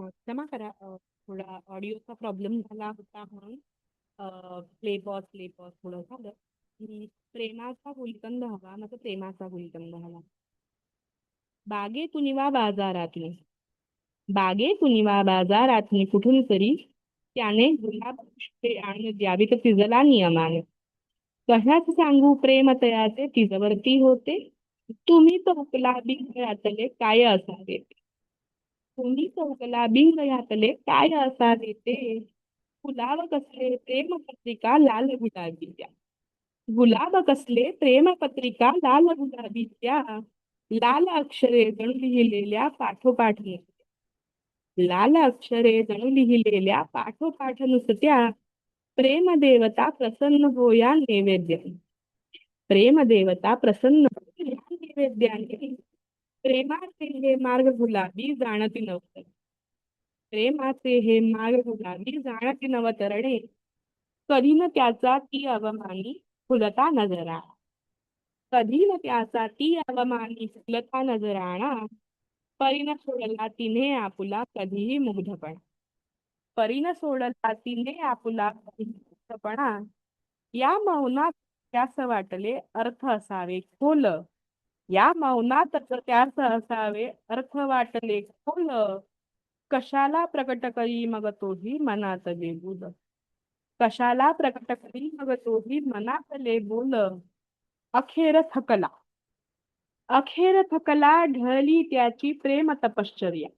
क्षमा करा, थोडा ऑडिओचा प्रॉब्लेम झाला होता म्हणून प्ले पॉज थोडं झालं. प्रेमाचा गुलकंद हवा, माझा प्रेमाचा गुलकंद हवा. बागेतून वा बाजारातून, बागेतून वा बाजारातून कुठून तरी त्याने गुलाब पुष्पे आणून द्यावीत तिजला नियमाने. कशाच सांगू प्रेम तयाचे तिजवरती होते. तुम्ही तो गुलाबी घरातले काय असावे, तुम्ही चौकला बिंग घातले काय असावे ते. गुलाब कसले प्रेम पत्रिका लाल गुलाबी त्या. गुलाब कसले प्रेम पत्रिका लाल गुलाबी त्या. लाल अक्षरे जणू लिहिलेल्या पाठोपाठ नुसत्या. लाल अक्षरे जणू लिहिलेल्या पाठोपाठ नुसत्या. प्रेम देवता प्रसन्न होया नैवेद्याने. प्रेम देवता प्रसन्न होया नैवेद्याने. प्रेमाचे हे मार्ग गुलाबी जाणती नव्हते. प्रेमाचे हे मार्ग गुलाबी जाणती नवतरणे. कधी न त्याचा ती अवमानी फुलता नजरा. कधी न त्याचा ती अवमानी फुलता नजराणा. परीन सोडला तिने आपुला कधीही मुग्धपणा. परीन सोडला तिने आपुला कधीही मुग्धपणा. या मौनात त्यास वाटले अर्थ असावे खोल. या मौनातच त्यास असावे अर्थ वाटले खोल. कशाला प्रकट करी मग तोही मनातले बोल. कशाला प्रकट करी मग तोही मनातले बोल. अखेर थकला, अखेर थकला ढळली त्याची प्रेम तपश्चर्या.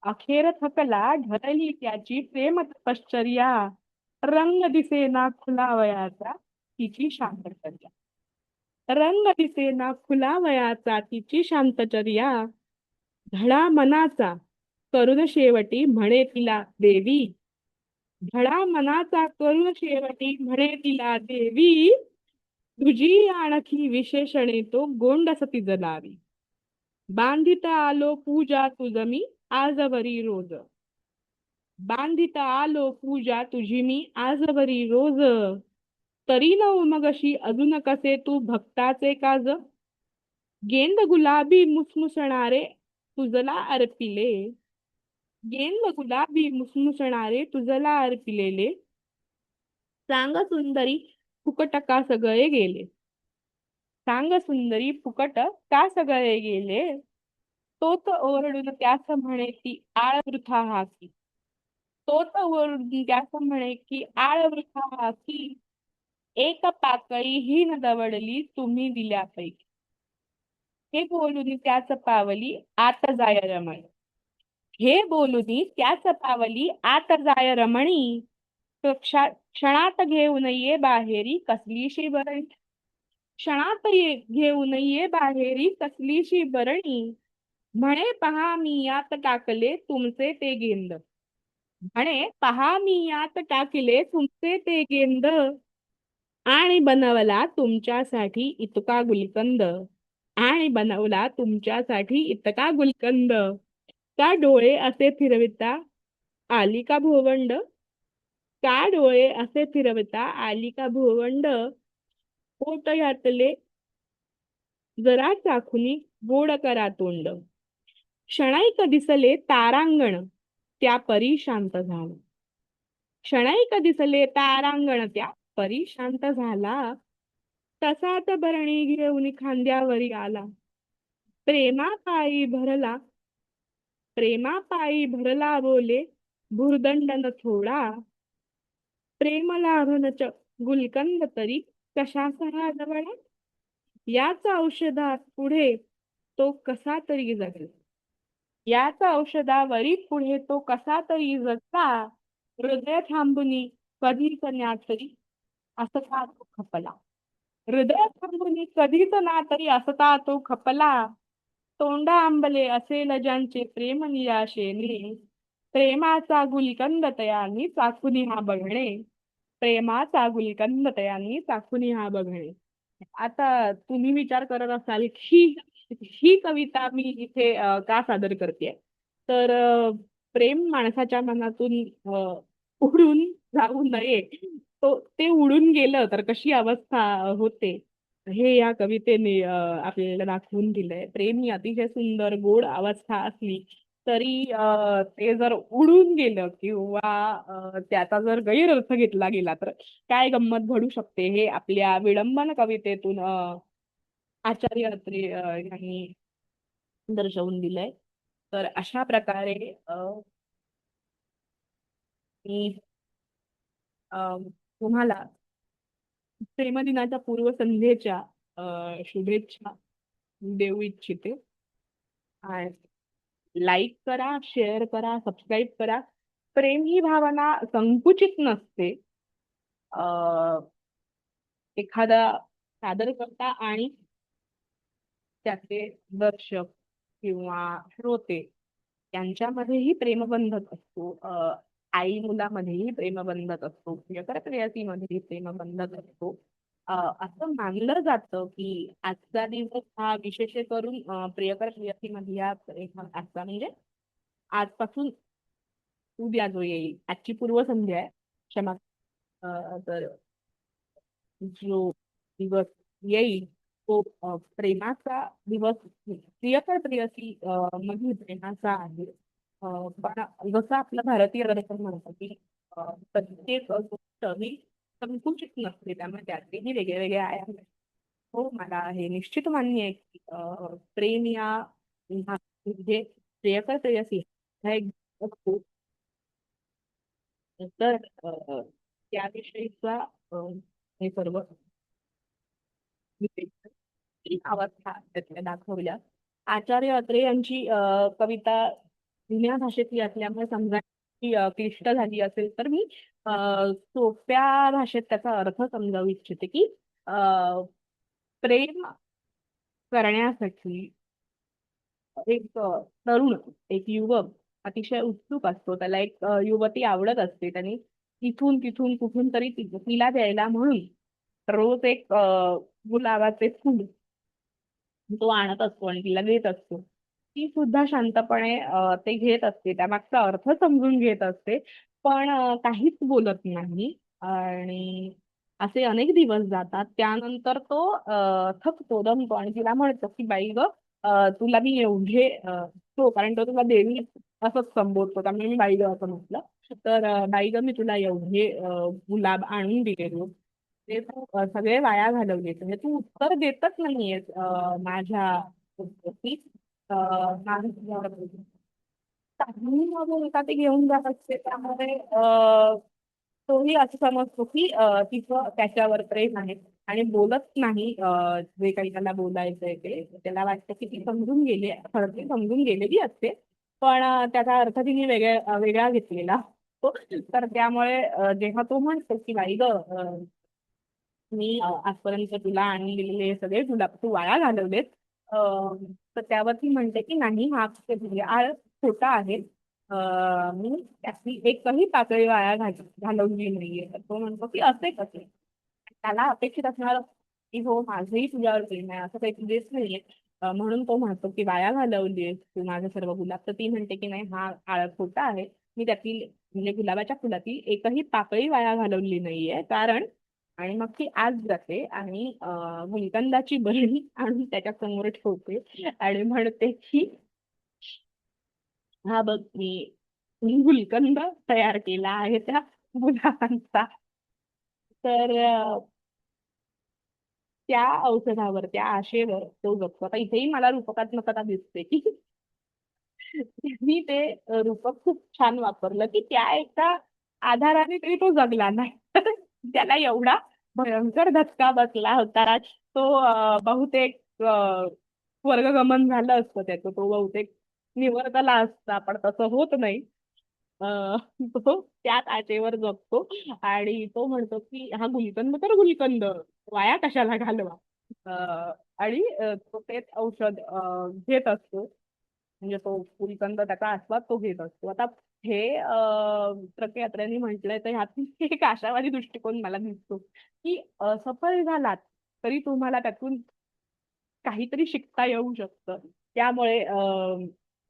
अखेर थकला ढळली त्याची प्रेम तपश्चर्या. रंग दिसेना खुलावयाचा तिची शांतचर्या. रंग दिसेना खुलावयाचा तिची शांतचर्या. धडा मनाचा करून शेवटी म्हणे तिला देवी. धडा मनाचा करून शेवटी म्हणे तिला देवी. तुझी आणखी विशेषणे तो गोंड सती जलावी. बांधित आलो पूजा तुझ मी आजवरी रोज. बांधित आलो पूजा तुझी मी आजवरी रोज. तरी न उमगशी अजून कसे तू भक्ताचे काज. गेंद गुलाबी मुसमुसणारे तुझला अर्पिले. गेंद गुलाबी मुसमुसणारे तुझला अर्पिलेले. सांग सुंदरी फुकट का सगळे गेले. सांग सुंदरी फुकट का सगळे गेले. तोच ओरडून त्यास म्हणे की आळ वृथा हा की. तोच ओरडून त्यास म्हणे की आळ वृथा हा की. एक पाकळी ही न दवडली तुम्ही दिल्यापैकी. हे बोलून त्याच पावली आत जाय रमण. हे बोलुनी त्याच पावली आत जाय रमणी. क्षणात घेऊन ये बाहेरी कसलीशी बरणी. क्षणात घेऊन ये बाहेरी कसलीशी बरणी. म्हणे पहा मी यात टाकले तुमचे ते गेंद. म्हणे पहा मी यात टाकले तुमचे ते गेंद. आणि बनवला तुमच्यासाठी इतका गुलकंद. आणि बनवला तुमच्यासाठी इतका गुलकंद. का डोळे असे फिरविता आली का भोवंड. का डोळे असे फिरविता आली का भोवंड. पोट घातले जरा चाखुनी गोड करा तोंड. क्षणैक दिसले तारांगण त्या परी शांत झाला. क्षणैक दिसले तारांगण त्या परी शांत झाला. तसाच भरणी घेऊन खांद्यावरी आला. प्रेमापायी भरला, प्रेमापायी भरला बोले भुर्दंड न थोडा. प्रेम लाभनच गुलकंद तरी कशास हा जवळा. याच औषधा पुढे तो कसा तरी जगला. याच औषधावरी पुढे तो कसा तरी जगला. हृदय थांबुनी कधीच ना तरी असता तो खपला. हृदय थांबुनी कधीच ना तरी असता तो खपला. तोंडा आंबले असेल ज्यांचे प्रेम निराशेने. प्रेमाचा गुलकंद तयानी चाखुनी हा बघणे. प्रेमाचा गुलकंद तयानी चाखुनी हा बघणे. आता तुम्ही विचार करत असाल की ही कविता मी इथे का सादर करते. तर प्रेम माणसाच्या मनातून उडून जाऊ नये. ते उडून गेलं तर कशी अवस्था होते हे या कवितेने आपल्याला दाखवून दिलंय. प्रेम ही अतिशय सुंदर गोड अवस्था असली तरी ते जर उडून गेलं किंवा त्याचा जर गैरअर्थ घेतला गेला तर काय गंमत घडू शकते हे आपल्या विडंबन कवितेतून आचार्य अत्रे यांनी दर्शवून दिलंय. तर अशा प्रकारे मी अ, तुम्हाला प्रेमदिनाच्या पूर्वसंध्येच्या शुभेच्छा देऊ इच्छिते. लाईक करा, शेअर करा, सबस्क्राईब करा. प्रेम ही भावना संकुचित नसते. अ, एखादा सादरकर्ता आणि त्याचे दर्शक किंवा श्रोते यांच्यामध्येही प्रेमबंधच असतो. आई मुलामध्येही प्रेमबंधच असतो. प्रियकर प्रेयसीमध्येही प्रेमबंधच असतो. असं मानलं जातं की आजचा दिवस हा विशेष करून प्रियकर प्रेयसीमध्ये या आजचा म्हणजे आजपासून उद्या जो येईल आजची पूर्वसंध्या आहे. क्षमा. तर जो दिवस येईल तो प्रेमाचा दिवस प्रियकर प्रेयसी मधील प्रेमाचा आहे. पण जसं आपलं भारतीय दर्शन म्हणतं की प्रत्येक गोष्ट ही संकुचित नसते, त्यामुळे त्यातलेही वेगळे वेगळे आयाम आहेत. हो, मला हे निश्चित मान्य आहे की प्रेम म्हणजे प्रियकर प्रेयसी हा एक असतो. तर त्याविषयीचा हे सर्व अवस्था त्यातल्या दाखवल्या. आचार्य अत्रे यांची कविता जुन्या भाषेतली असल्यामुळे समजा की क्लिष्ट झाली असेल तर मी सोप्या भाषेत त्याचा अर्थ समजावू इच्छिते की प्रेम करण्यासाठी एक तरुण, एक युवक अतिशय उत्सुक असतो. त्याला एक युवती आवडत असते. त्याने इथून तिथून कुठून तरी तिला द्यायला म्हणून रोज एक गुलाबाचे फुल तो आणत असतो आणि तिला देत असतो. ती सुद्धा शांतपणे ते घेत असते. त्यामागचा अर्थ समजून घेत असते. पण काहीच बोलत नाही आणि असे अनेक दिवस जातात. त्यानंतर तो थकतो, दमतो आणि तिला म्हणतो की बाई ग, तुला मी एवढे तो कारण तो तुला देवी असंच संबोधतो, त्यामुळे मी बाई ग असं म्हटलं. तर बाई ग, मी तुला एवढे गुलाब आणून दिले रोज, ते तू सगळे वाया घालवले. म्हणजे तू उत्तर देतच नाहीयेस माझ्या उत्तराची. माझं तुझ्यावर काही न बोलता ते घेऊन जात असते. त्यामध्ये तोही असं समजतो की तिचं त्याच्यावर प्रेम आहे आणि बोलत नाही. जे काही त्याला बोलायचंय ते त्याला वाटतं की ती समजून गेली, खरं ती समजून गेलेली असते. पण त्याचा अर्थ तिने वेगळा घेतलेला असतो. तर त्यामुळे जेव्हा तो म्हणतो की बाई ग, मी आजपर्यंत तुला आणून दिलेले हे सगळे तुला तू वाया घालवलेत. तर त्यावर ती म्हणते की नाही, हा आळ खोटा आहे. मी त्यातली एकही पाकळी वाया घालवली नाहीये. तर तो म्हणतो की असे कसे. त्याला अपेक्षित असणार की हो, माझंही तुझ्यावर प्रेम आहे, असं काही तुझेच नाहीये. म्हणून तो म्हणतो की वाया घालवलीस तू माझे सर्व गुलाब. तर ती म्हणते की नाही, हा आळ खोटा आहे. मी त्यातील म्हणजे गुलाबाच्या फुलातील एकही पाकळी वाया घालवली नाहीये. कारण आणि मग ती आज जाते आणि गुलकंदाची बरणी आणून त्याच्या समोर ठेवते आणि म्हणते की हा बघ, मी गुलकंद तयार केला आहे त्या गुलाबांचा. तर त्या औषधावर, त्या आशेवर तो जगतो. आता इथेही मला रूपकात्मकता दिसते की मी ते रूपक खूप छान वापरलं की त्या एका आधाराने तरी तो जगला नाही. त्याला एवढा भयंकर धक्का बसला होता. तो बहुतेक वर्गगमन झालं असतं त्याचं. तो बहुतेक निवर्तला असता, पण तसं होत नाही. तो त्याच आशेवर जगतो आणि तो म्हणतो की हा गुलकंद तर गुलकंद वाया कशाला घालवा. आणि तो तेच औषध घेत असतो. म्हणजे तो गुलकंद त्याचा आस्वाद तो घेत असतो. आता हे प्रख्यात्र्यांनी म्हटलंय तर ह्यात एक आशावादी दृष्टिकोन मला दिसतो की सफल झालात तरी तुम्हाला त्यातून काहीतरी शिकता येऊ शकतं. त्यामुळे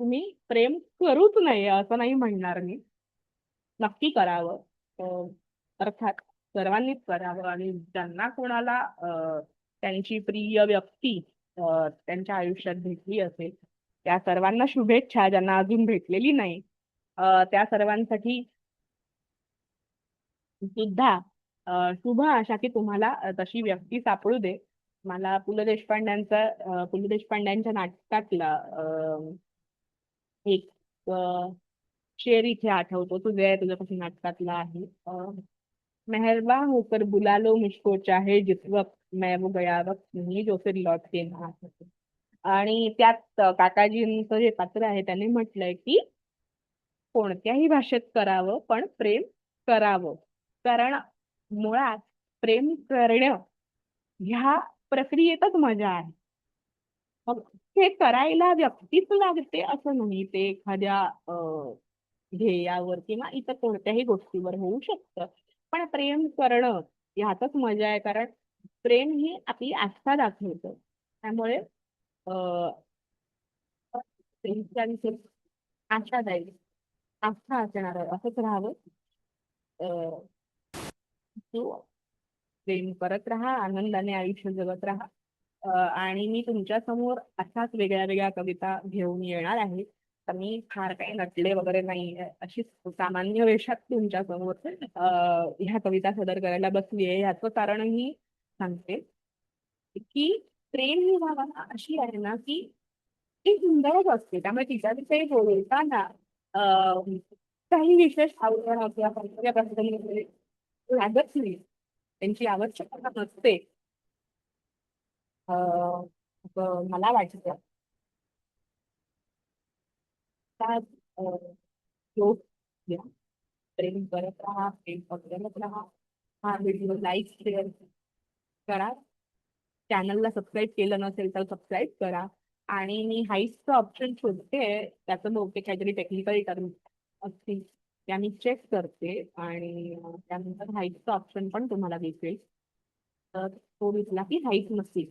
तुम्ही प्रेम करूच नये असं नाही म्हणणार मी. नक्की करावं. अर्थात सर्वांनीच करावं आणि ज्यांना कोणाला त्यांची प्रिय व्यक्ती त्यांच्या आयुष्यात भेटली असेल त्या सर्वांना शुभेच्छा ज्यांना अजून भेटलेली नाही. त्या सर्वांसाठी सुद्धा शुभ आशा की तुम्हाला तशी व्यक्ती सापडू दे. मला पु ल देशपांड्यांच्या नाटकातला एक शेर इथे आठवतो. तुझ्यापासून नाटकातला आहे. मेहरबा होकर बुला लो मुझको चाहे जिस वक्त मैं वो गया वक्त नहीं जो फिर लौट के ना आ सके. आणि त्यात काकाजींचं जे पात्र आहे त्याने म्हटलंय की कोणत्याही भाषेत करावं पण प्रेम करावं. कारण मुळात प्रेम करणं ह्या प्रक्रियेतच मजा आहे. मग हे करायला व्यक्तीच लागते असं नाही. ते एखाद्या ध्येयावर किंवा इतर कोणत्याही गोष्टीवर होऊ शकतं. पण प्रेम करणं ह्यातच मजा आहे. कारण प्रेम ही आपली आस्था दाखवतं. त्यामुळे अं, प्रेमच्या विषयी आशादायी आस्था असणार असंच राहावं. अं, तू प्रेम करत राहा, आनंदाने आयुष्य जगत राहा. आणि मी तुमच्या समोर अशाच वेगळ्या वेगळ्या कविता घेऊन येणार आहे. तर मी फार काही नटले वगैरे नाही, अशीच सामान्य वेशात तुमच्या समोर ह्या कविता सादर करायला बसली आहे. ह्याचं कारणही सांगते की प्रेम ही भावना अशी आहे ना की ती सुंदरच असते. त्यामुळे तिच्याविषयी बोलताना अं, काही विशेष आवडणं किंवा कोणत्या प्रसंगी वगैरे लागत नाही. त्यांची आवश्यकता नसते. असं मला वाटतं. त्या श्लोक घ्या. प्रेम करत राहा, प्रेम पकडत राहा. हा व्हिडिओ लाईक शेअर करा. चॅनलला सबस्क्राईब केलं नसेल तर सबस्क्राईब करा. आणि मी हाईटचं ऑप्शन शोधते. त्याचं बहुतेक काहीतरी टेक्निकल टर्म असतील त्या मी चेक करते आणि त्यानंतर हाईटचं ऑप्शन पण तुम्हाला दिसेल. तर तो दिसला की हाईट नसतील.